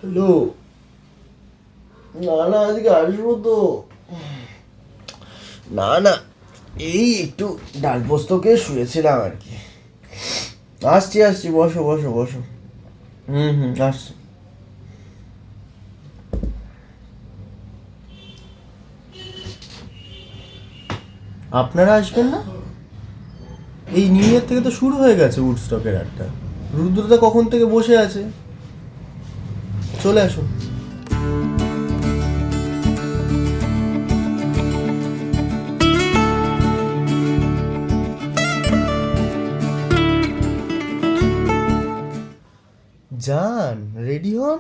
Hello. না না, আজকে আসবো তো। না না, এই একটু ডাল পোস্তকে শুয়েছিলাম আর কি। আসছি আসছি, বসো বসো বসো। আসছি। আপনারা আসবেন না? এই নিউ ইয়ার থেকে তো শুরু হয়ে গেছে উডস্টকের আড্ডা। রুদ্রদা কখন থেকে বসে আছে। চলে আসুন। যান, রেডি হন।